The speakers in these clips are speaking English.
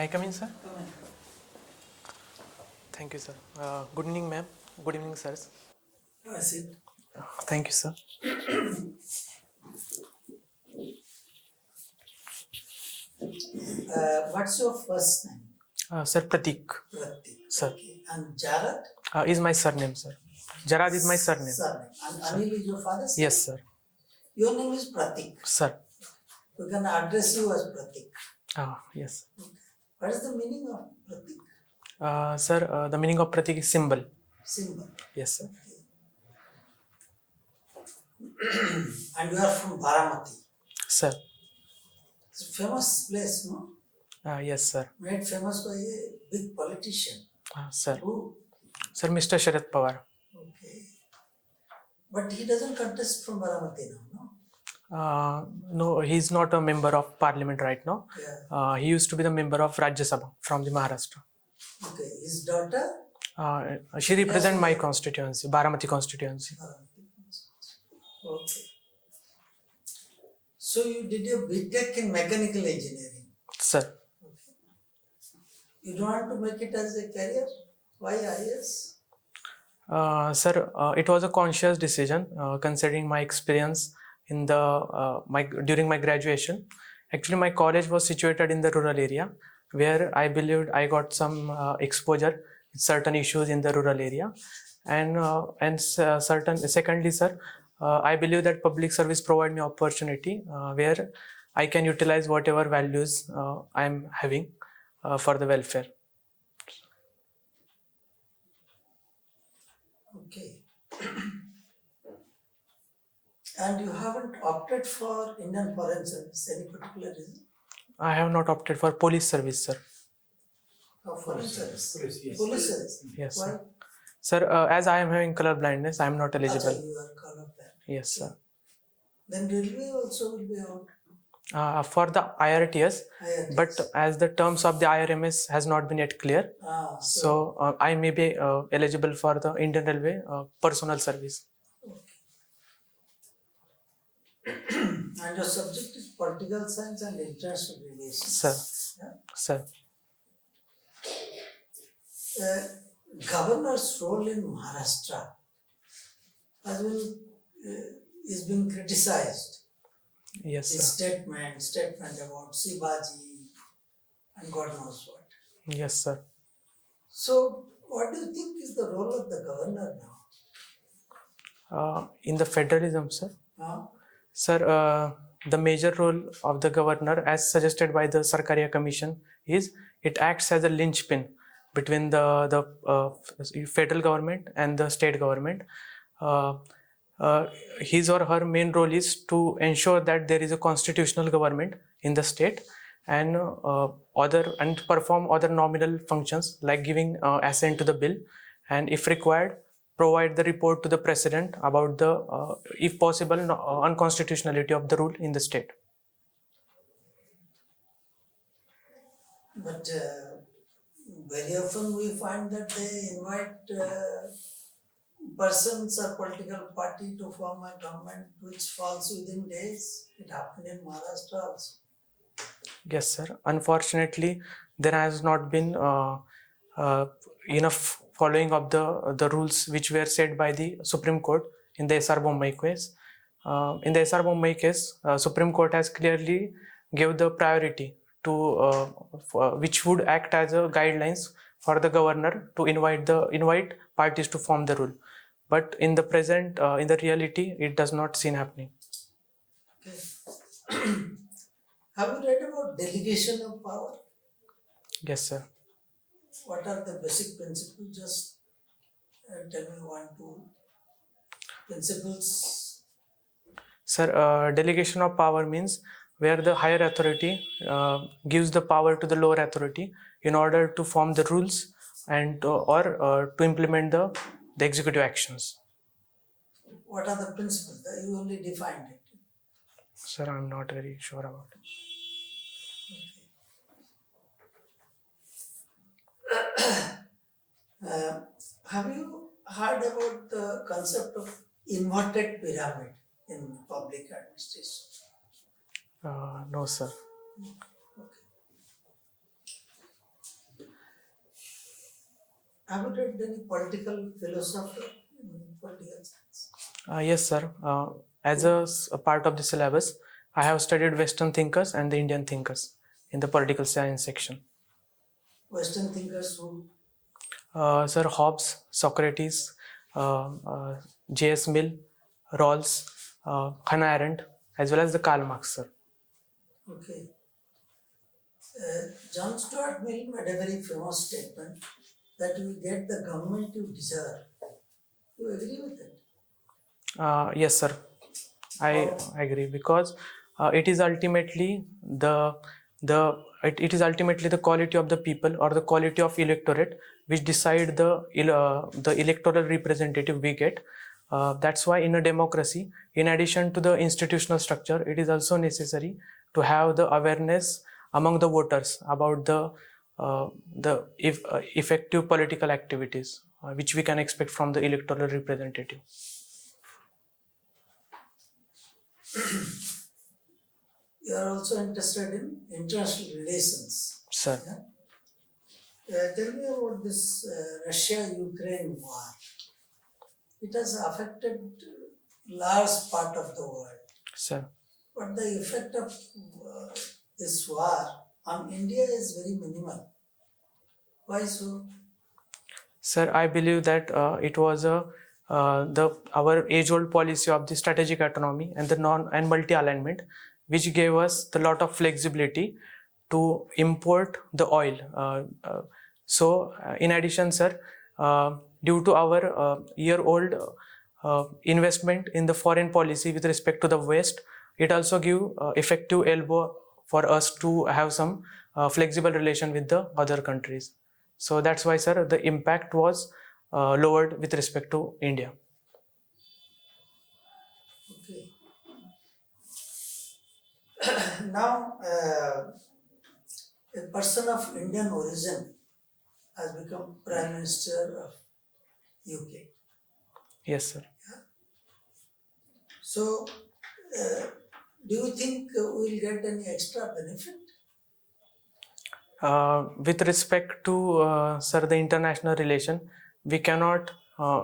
May I come in, sir? Come in. Thank you, sir. Good evening, ma'am. Good evening, sirs. Sit. Thank you, sir. What's your first name? Sir, Pratik. Pratik. Sir. Okay. And Jarad? Is my surname, sir. Jarad is my surname. Surname. And Anil is your father's name? Yes, sir. Your name is Pratik. Sir. We can address you as Pratik. Yes. Okay. What is the meaning of Pratik? Sir, the meaning of Pratik is symbol. Symbol. Yes, sir. Okay. And you are from Baramati. Sir. It's a famous place, no? Yes, sir. Made famous by a big politician. Sir. Who? Sir, Mr. Sharad Pawar. Okay. But he doesn't contest from Baramati now, no? No, he's not a member of parliament right now. Yeah. He used to be the member of Rajya Sabha from the Maharashtra. Okay. His daughter? She represents my constituency, Baramati constituency. Okay. So you did your BTech in mechanical engineering. Sir. Okay. You don't want to make it as a career? Why IAS? Sir, it was a conscious decision considering my experience in during my graduation. Actually, my college was situated in the rural area where I believed I got some exposure with certain issues in the rural area, secondly, sir, I believe that public service provide me opportunity where I can utilize whatever values I am having for the welfare. Okay. And you haven't opted for Indian Foreign Service, any particular reason? I have not opted for police service, sir. Foreign Service? Police, yes. Police Service? Yes, Why? sir. Sir, as I am having color blindness, I am not eligible. You are colorblind. Yes, sir. Then railway also will be out. For the IRTS, IRTS. but as the terms of the IRMS has not been yet clear, so I may be eligible for the Indian Railway personal service. Okay. And your subject is political science and international relations. Sir. Yeah? Sir. Governor's role in Maharashtra has been is being criticized. Yes, His sir. statement about Sibaji and God knows what. Yes, sir. So, what do you think is the role of the governor now? In the federalism, sir. Huh? Sir, the major role of the governor, as suggested by the Sarkaria Commission, is it acts as a linchpin between the federal government and the state government. His or her main role is to ensure that there is a constitutional government in the state and perform other nominal functions like giving assent to the bill, and if required, provide the report to the president about the, if possible, unconstitutionality of the rule in the state. But very often we find that they invite persons or political party to form a government which falls within days. It happened in Maharashtra also. Yes, sir. Unfortunately, there has not been enough following of the rules which were set by the Supreme Court in the SR Bombay case. In the SR Bombay case, Supreme Court has clearly gave the priority to which would act as a guidelines for the governor to invite parties to form the rule. But in the present, in the reality, it does not seem happening. Okay. Have you read about delegation of power? Yes, sir. What are the basic principles? Just tell me 1, 2 principles. Sir, delegation of power means where the higher authority gives the power to the lower authority in order to form the rules and to implement the executive actions. What are the principles? You only defined it. Sir, I'm not very sure about it. Have you heard about the concept of inverted pyramid in public administration? No, sir. Okay. Have you read any political philosophy in political science? Yes, sir. As a part of the syllabus, I have studied Western thinkers and the Indian thinkers in the political science section. Western thinkers who? Sir, Hobbes, Socrates, J.S. Mill, Rawls, Hannah Arendt, as well as the Karl Marx, sir. Okay. John Stuart Mill made a very famous statement that you get the government you deserve. You agree with it? Yes, sir. I agree, because it is ultimately it is ultimately the quality of the people or the quality of electorate which decide the electoral representative we get. That's why in a democracy, in addition to the institutional structure, it is also necessary to have the awareness among the voters about the effective political activities which we can expect from the electoral representative. You are also interested in international relations. Sir. Yeah? Tell me about this Russia-Ukraine war. It has affected large part of the world. Sir. But the effect of this war on India is very minimal. Why so? Sir, I believe that it was our age-old policy of the strategic autonomy and the multi-alignment, which gave us the lot of flexibility to import the oil. In addition, sir, due to our year-old investment in the foreign policy with respect to the West, it also give effective elbow for us to have some flexible relation with the other countries. So that's why, sir, the impact was lowered with respect to India. Okay. Now, a person of Indian origin has become Prime Minister of UK. Yes, sir. Yeah? So, do you think we will get any extra benefit? With respect to, sir, the international relation, we cannot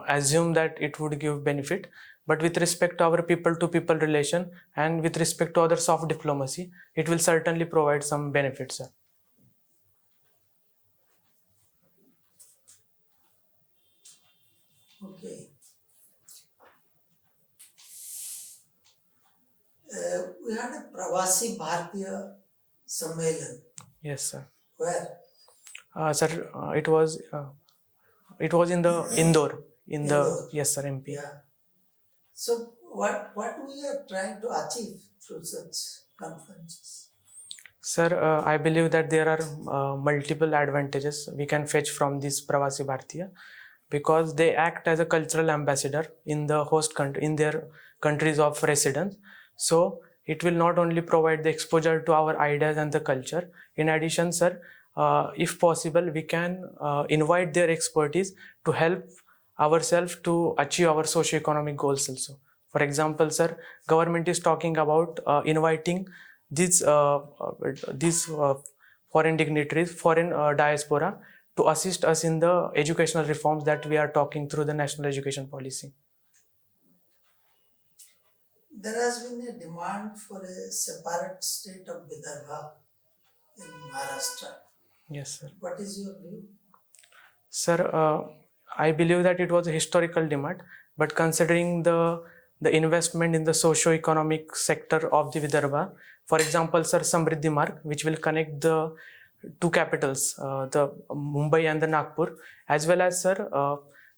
assume that it would give benefit. But with respect to our people-to-people relation and with respect to other soft diplomacy, it will certainly provide some benefits, sir. Okay. We had a Pravasi Bharatiya Sammelan. Yes, sir. Where? Sir, it was in the Indore. Yes, sir, MP. Yeah. So what we are trying to achieve through such conferences? Sir, I believe that there are multiple advantages we can fetch from this Pravasi Bharatiya, because they act as a cultural ambassador in the host country, in their countries of residence. So it will not only provide the exposure to our ideas and the culture. In addition, sir, if possible, we can invite their expertise to help ourselves to achieve our socio-economic goals also. For example, sir, government is talking about inviting these foreign dignitaries, foreign diaspora, to assist us in the educational reforms that we are talking through the national education policy. There has been a demand for a separate state of Vidarbha in Maharashtra. Yes, sir. What is your view? Sir, I believe that it was a historical demand, but considering the investment in the socio-economic sector of the Vidarbha, for example, sir, Samriddhi Marg, which will connect the two capitals, the Mumbai and the Nagpur, as well as, sir,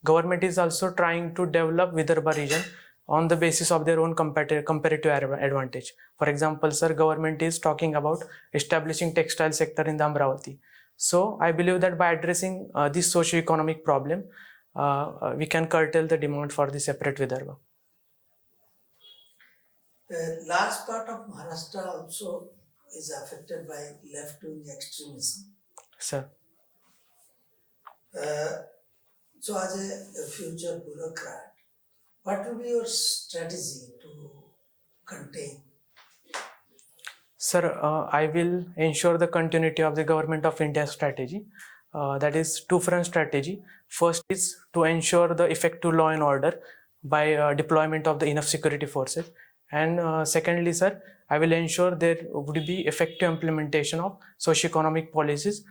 government is also trying to develop Vidarbha region on the basis of their own comparative advantage. For example, sir, government is talking about establishing textile sector in the Amravati. So I believe that by addressing this socio-economic problem, we can curtail the demand for the separate Vidarbha. A large part of Maharashtra also is affected by left-wing extremism. Sir. So as a future bureaucrat, what will be your strategy to contain? Sir, I will ensure the continuity of the Government of India's strategy. that is two-front strategy. First is to ensure the effective law and order by deployment of the enough security forces. And secondly, sir, I will ensure there would be effective implementation of socio-economic policies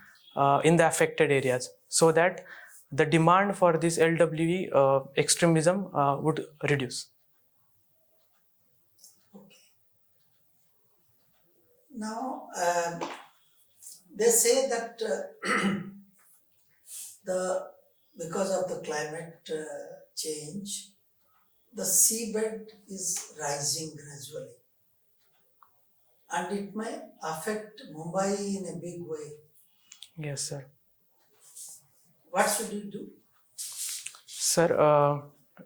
in the affected areas, so that the demand for this LWE extremism would reduce. Now, they say that because of the climate change, the seabed is rising gradually, and it may affect Mumbai in a big way. Yes, sir. What should we do? Sir,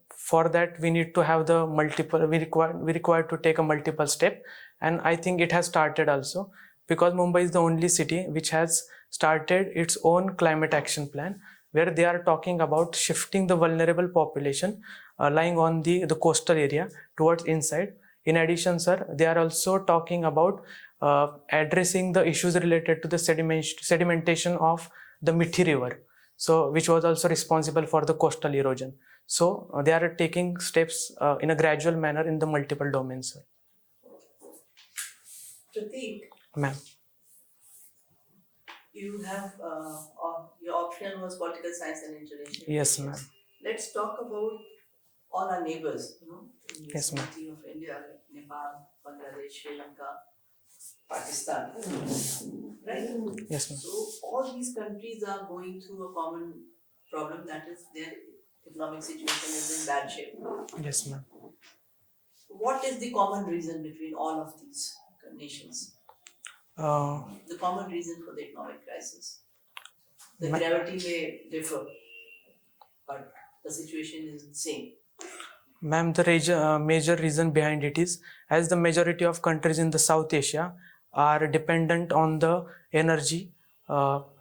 for that we need to have the multiple. We require to take a multiple step, and I think it has started also, because Mumbai is the only city which has started its own climate action plan, where they are talking about shifting the vulnerable population lying on the coastal area towards inside. In addition, sir, they are also talking about addressing the issues related to the sedimentation of the Mithi River, so which was also responsible for the coastal erosion. So they are taking steps in a gradual manner in the multiple domains, sir. Pratik, Ma'am. you have your option was political science and international Yes, relations. ma'am. Let's talk about all our neighbors, in the Yes, ma'am. vicinity of India, like Nepal, Bangladesh, Sri Lanka, Pakistan, right? Yes, ma'am. So all these countries are going through a common problem, that is their economic situation is in bad shape. Yes, ma'am. What is the common reason between all of these nations? The common reason for the economic crisis. The gravity may differ, but the situation is the same. Ma'am, the major reason behind it is, as the majority of countries in the South Asia are dependent on the energy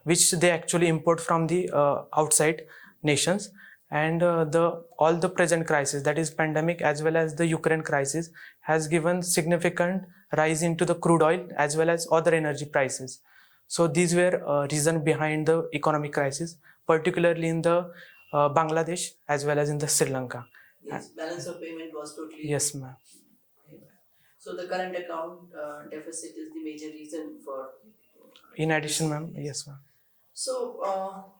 which they actually import from the outside nations, and all the present crisis, that is pandemic as well as the Ukraine crisis, has given significant rise into the crude oil as well as other energy prices. So these were reason behind the economic crisis, particularly in the Bangladesh as well as in the Sri Lanka. Yes, balance of payment was totally. Yes, ma'am. So the current account deficit is the major reason for. In addition, ma'am. Yes, ma'am. So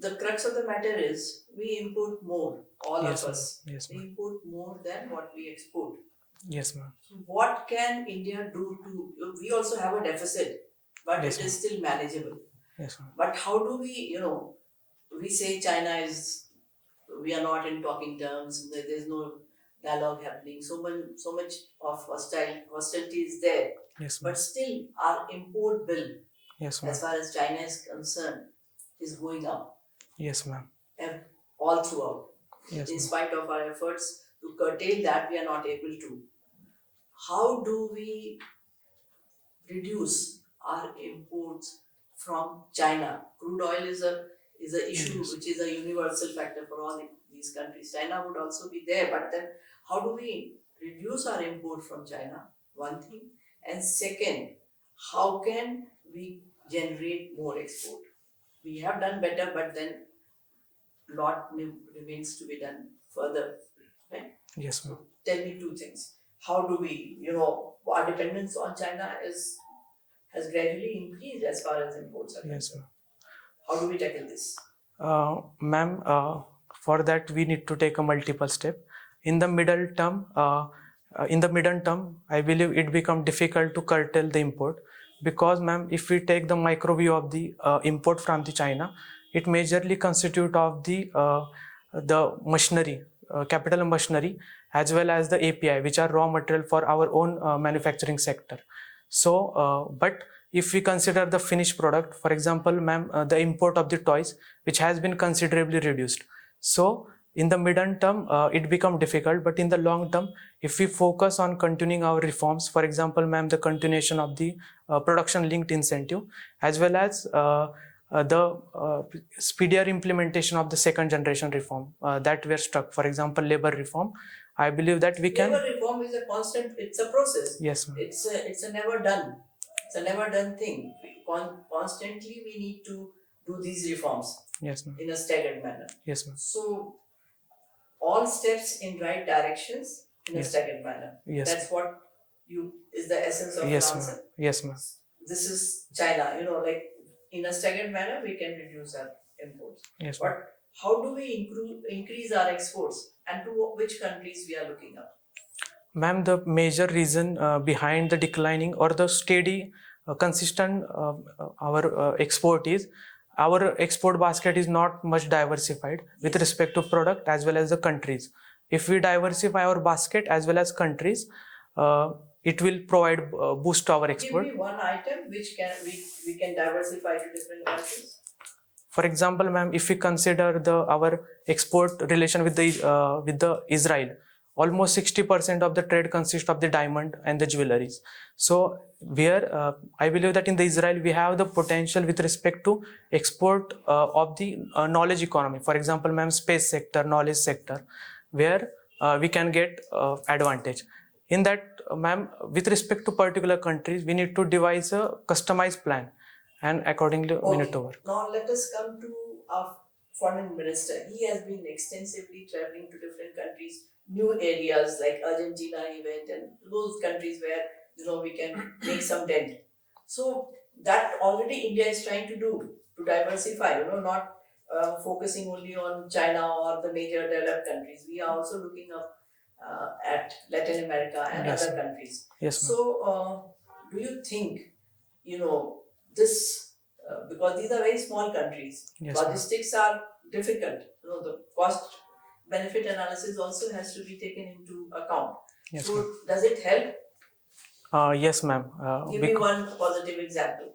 the crux of the matter is we import more, all Yes, of ma'am. us. Yes, We ma'am. import more than what we export. Yes, ma'am. So what can India do to? We also have a deficit, but Yes, it is still manageable. Yes, ma'am. But how do we, we say China is, we are not in talking terms, there's no dialogue happening, so much of hostility is there, Yes, ma'am. but still our import bill, Yes, ma'am. as far as China is concerned, is going up Yes, ma'am. all throughout. Yes, In ma'am. spite of our efforts to curtail that, we are not able to. How do we reduce our imports from China? Crude oil is a issue Yes. which is a universal factor for all these countries. China would also be there, but then how do we reduce our import from China? One thing, and second, how can we generate more export? We have done better, but then lot remains to be done further. Right? Yes, ma'am. Tell me two things. How do we, our dependence on China has gradually increased as far as imports are Yes, concerned. ma'am. How do we tackle this? Ma'am, for that we need to take a multiple step. In the middle term, I believe it become difficult to curtail the import, because, ma'am, if we take the micro view of the import from the China, it majorly constitute of the machinery, capital machinery, as well as the API, which are raw material for our own manufacturing sector. So, but if we consider the finished product, for example, ma'am, the import of the toys, which has been considerably reduced. So in the medium term, it become difficult, but in the long term, if we focus on continuing our reforms, for example, ma'am, the continuation of the production linked incentive, as well as the speedier implementation of the second generation reform that were stuck, for example, labor reform, I believe that we can. Labor reform is a constant, it's a process. Yes, ma'am. It's a never done thing. Constantly we need to do these reforms Yes, ma'am. in a staggered manner. Yes, ma'am. So all steps in right directions in a Yes. staggered manner. Yes. That's what is the essence of Yes, your ma'am. answer. Yes, ma'am. This is China, like in a staggered manner we can reduce our imports. Yes, ma'am. But how do we increase our exports, and to which countries we are looking up? Ma'am, the major reason behind the declining or the steady, consistent our export is our export basket is not much diversified with respect to product as well as the countries. If we diversify our basket as well as countries, it will provide boost our export. Give me one item which can we can diversify to different countries. For example, ma'am, if we consider our export relation with the Israel, almost 60% of the trade consists of the diamond and the jewelries. So where I believe that in the Israel we have the potential with respect to export of the knowledge economy. For example, ma'am, space sector, knowledge sector, where we can get advantage. In that, ma'am, with respect to particular countries, we need to devise a customized plan, and accordingly we need to work. Now let us come to our foreign minister. He has been extensively traveling to different countries, new areas like Argentina he went, and those countries where we can make some dent. So that already India is trying to do, to diversify, not focusing only on China or the major developed countries. We are also looking up at Latin America and Yes, other ma'am. countries. Yes, ma'am. So do you think this because these are very small countries, Yes, ma'am. logistics are difficult. The cost benefit analysis also has to be taken into account. Yes, So ma'am. does it help? Yes, ma'am. Give me one positive example.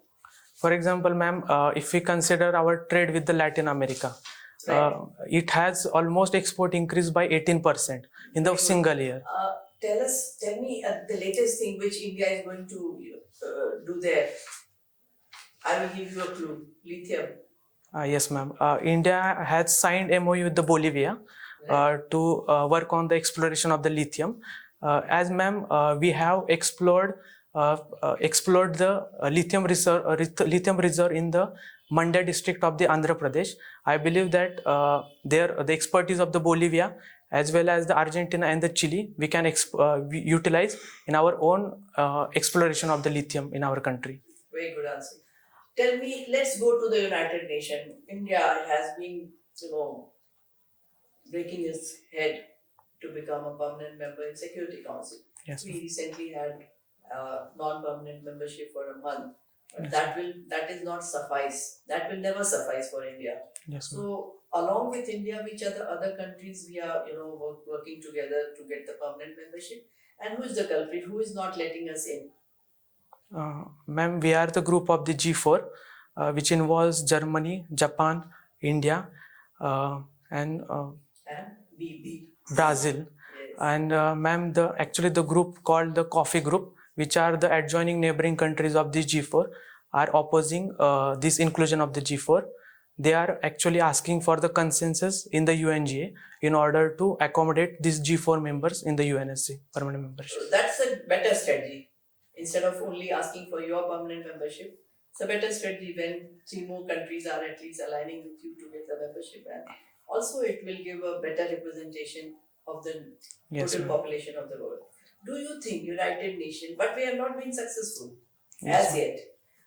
For example, ma'am, if we consider our trade with the Latin America, Right. it has almost export increased by 18% in the Very good. single year. Tell me the latest thing which India is going to do there. I will give you a clue. Lithium. Yes, ma'am. India has signed MOU with the Bolivia to work on the exploration of the lithium. As ma'am, we have explored the lithium reserve in the Mandya district of the Andhra Pradesh. I believe that the expertise of the Bolivia as well as the Argentina and the Chile we can we utilize in our own exploration of the lithium in our country. Very good answer. Tell me, let's go to the United Nations. India has been, breaking its head to become a permanent member in Security Council. Yes, We ma'am. recently had non-permanent membership for a month. But Yes. that is not suffice. That will never suffice for India. Yes, ma'am. So along with India, which are the other countries we are, working together to get the permanent membership? And who is the culprit? Who is not letting us in? Ma'am, we are the group of the G4, which involves Germany, Japan, India, and Brazil. Yes. And ma'am, actually the group called the Coffee Group, which are the adjoining neighboring countries of the G4, are opposing this inclusion of the G4. They are actually asking for the consensus in the UNGA in order to accommodate these G4 members in the UNSC permanent membership. That's a better strategy. Instead of only asking for your permanent membership, it's a better strategy when 3 more countries are at least aligning with you to get the membership, and also it will give a better representation of the total population of the world. Do you think United Nations, but we have not been successful as yet,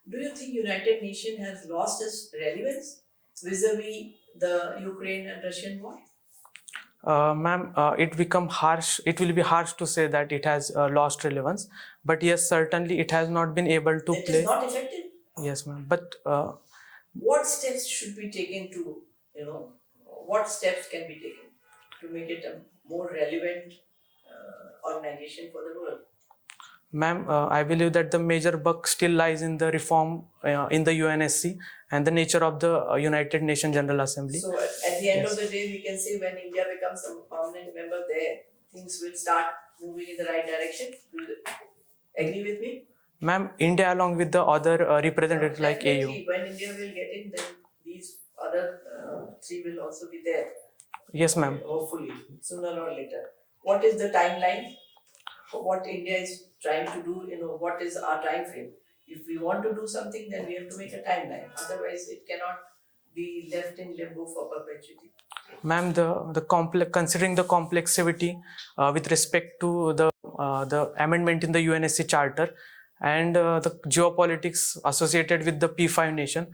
do you think United Nations has lost its relevance vis-a-vis the Ukraine and Russian war? Ma'am, it will be harsh to say that it has lost relevance, but yes, certainly it has not been able to It play. is not effective? Yes, ma'am, but what steps should be taken to, what steps can be taken to make it a more relevant organization for the world? Ma'am, I believe that the major buck still lies in the reform in the UNSC and the nature of the United Nations General Assembly. So at the end of the day, we can say when India becomes a permanent member there, things will start moving in the right direction. Do you agree with me? Ma'am, India along with the other representatives like AU. When India will get in, then these other 3 will also be there. Yes, ma'am. Hopefully, sooner or later. What is the timeline? What India is trying to do, what is our time frame? If we want to do something, then we have to make a timeline. Otherwise, it cannot be left in limbo for perpetuity? Ma'am, considering the complexity with respect to the amendment in the UNSC Charter and the geopolitics associated with the P5 nation,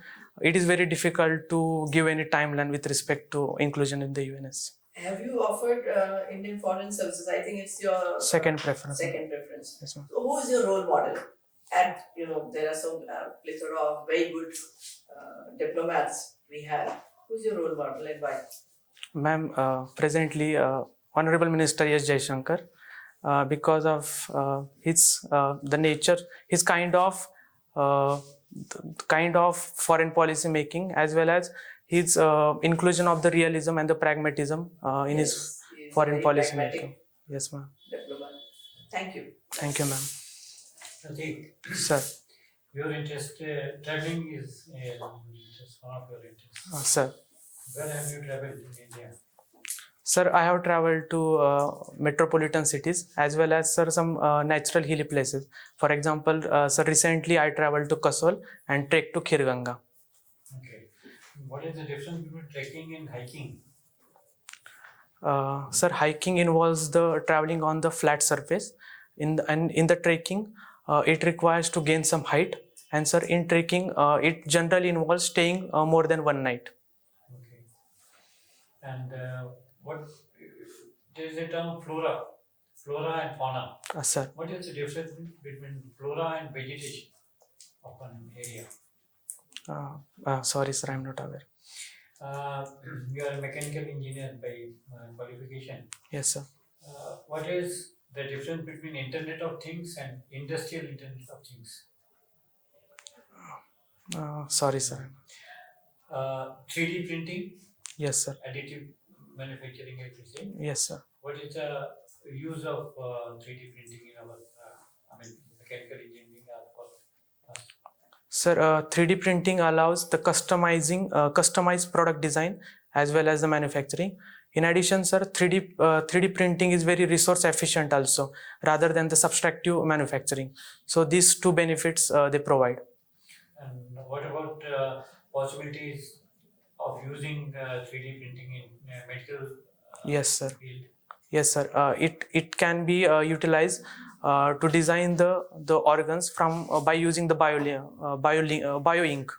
it is very difficult to give any timeline with respect to inclusion in the UNSC. Have you offered Indian Foreign Services? I think it's your Second preference. Second preference. Yes, ma'am. So who is your role model? And there are some plethora of very good diplomats we have. Who's your role model and why? Ma'am, presently, Honorable Minister S. Jaishankar, because of his the nature, his kind of foreign policy making, as well as his inclusion of the realism and the pragmatism in his He's a foreign very policy pragmatic making. Yes, ma'am. diplomat. Thank you. Thank you, ma'am. Pratik, Sir, your interest, traveling is just one of your interests. sir. Where have you traveled in India? Sir, I have traveled to metropolitan cities as well as, sir, some natural hilly places. For example, sir, recently I traveled to Kasol and trekked to Khirganga. Okay. What is the difference between trekking and hiking? Sir, hiking involves the traveling on the flat surface. In the trekking, it requires to gain some height. And sir, in trekking, it generally involves staying more than one night. Okay. And what there is a term flora and fauna. Sir, What is the difference between flora and vegetation of an area? sorry, sir, I'm not aware. You are a mechanical engineer by qualification. Yes, sir. What is the difference between Internet of Things and Industrial Internet of Things? Sorry, sir. 3D printing, Yes, sir. additive manufacturing, as you say. Yes, sir. What is the use of 3D printing in our, mechanical engineering? Sir, 3D printing allows the customized product design as well as the manufacturing. In addition, sir, 3D printing is very resource efficient also, rather than the subtractive manufacturing. So these two benefits they provide. And what about possibilities of using 3D printing in medical Yes, sir. field? Yes, sir. It can be utilized to design the organs from by using the bio ink.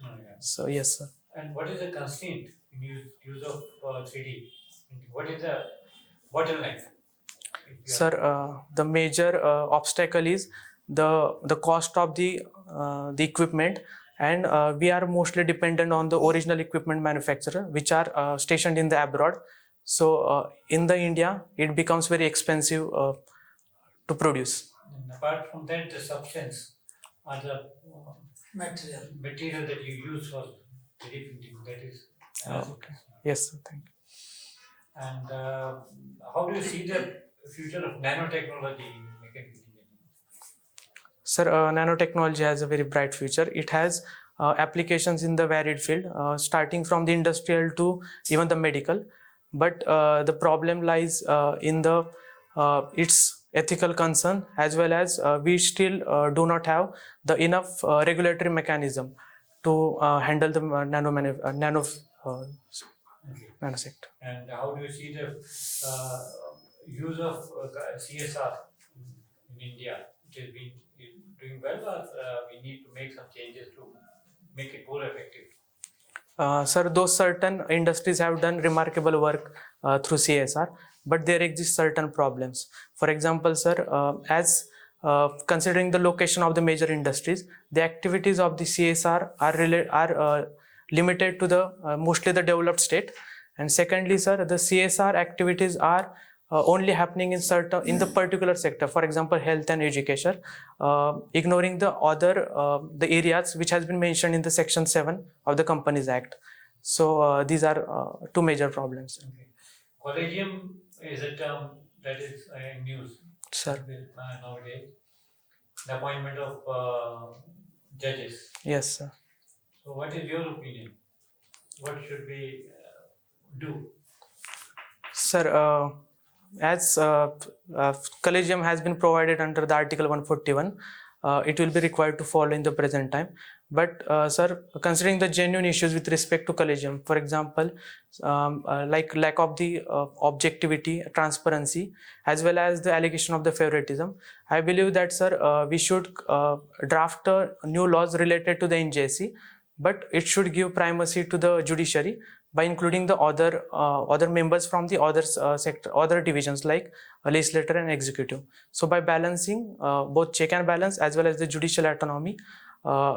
Oh, yeah. So yes, sir. And what is the constraint in use of 3D? What is the bottleneck? Sir, the major obstacle is the cost of the equipment, and we are mostly dependent on the original equipment manufacturer, which are stationed in the abroad. So in the India, it becomes very expensive to produce. And apart from that, the substance or the material that you use for 3D printing, that is. Okay. Yes, sir. Thank you. And how do you see the future of nanotechnology in mechanical engineering? Sir, nanotechnology has a very bright future. It has applications in the varied field, starting from the industrial to even the medical. But the problem lies in its ethical concern, as well as we still do not have the enough regulatory mechanism to handle the nanosector. And how do you see the use of CSR in India? It has been doing well, or we need to make some changes to make it more effective? Sir, those certain industries have done remarkable work through CSR, but there exist certain problems. For example, sir, as considering the location of the major industries, the activities of the CSR are limited to the mostly the developed state. And secondly, sir, the CSR activities are only happening in the particular sector. For example, health and education, ignoring the other the areas which has been mentioned in the Section 7 of the Companies Act. So these are two major problems. Okay. Collegium is a term that is in news. Sir. Nowadays. The appointment of judges. Yes, sir. So what is your opinion? What should we do? Sir, as collegium has been provided under the Article 141, it will be required to follow in the present time. But sir, considering the genuine issues with respect to collegium, for example, like lack of the objectivity, transparency, as well as the allegation of the favoritism, I believe that, sir, we should draft new laws related to the NJSC, but it should give primacy to the judiciary by including the other members from the other sector, other divisions like legislature and executive. So by balancing both check and balance as well as the judicial autonomy,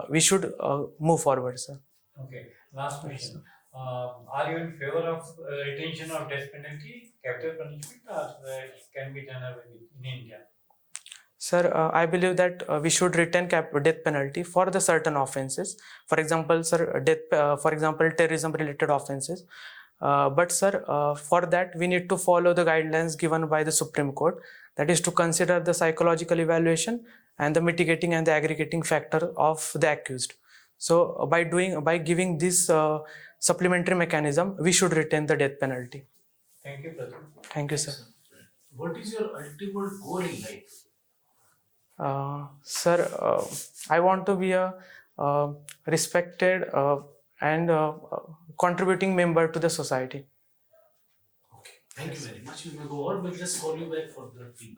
we should move forward, sir. Okay, last question. Are you in favor of retention of death penalty, capital punishment, or it can be done in India? Sir, I believe that we should retain death penalty for the certain offences. For example, sir, for example, terrorism-related offences. But sir, for that we need to follow the guidelines given by the Supreme Court. That is to consider the psychological evaluation and the mitigating and the aggregating factor of the accused. So by giving this supplementary mechanism, we should retain the death penalty. Thank you, Pratik. Thank you, sir. What is your ultimate goal in life? Sir, I want to be a respected and contributing member to the society. Okay, thank you very much. You may go on. We'll just call you back for the feedback.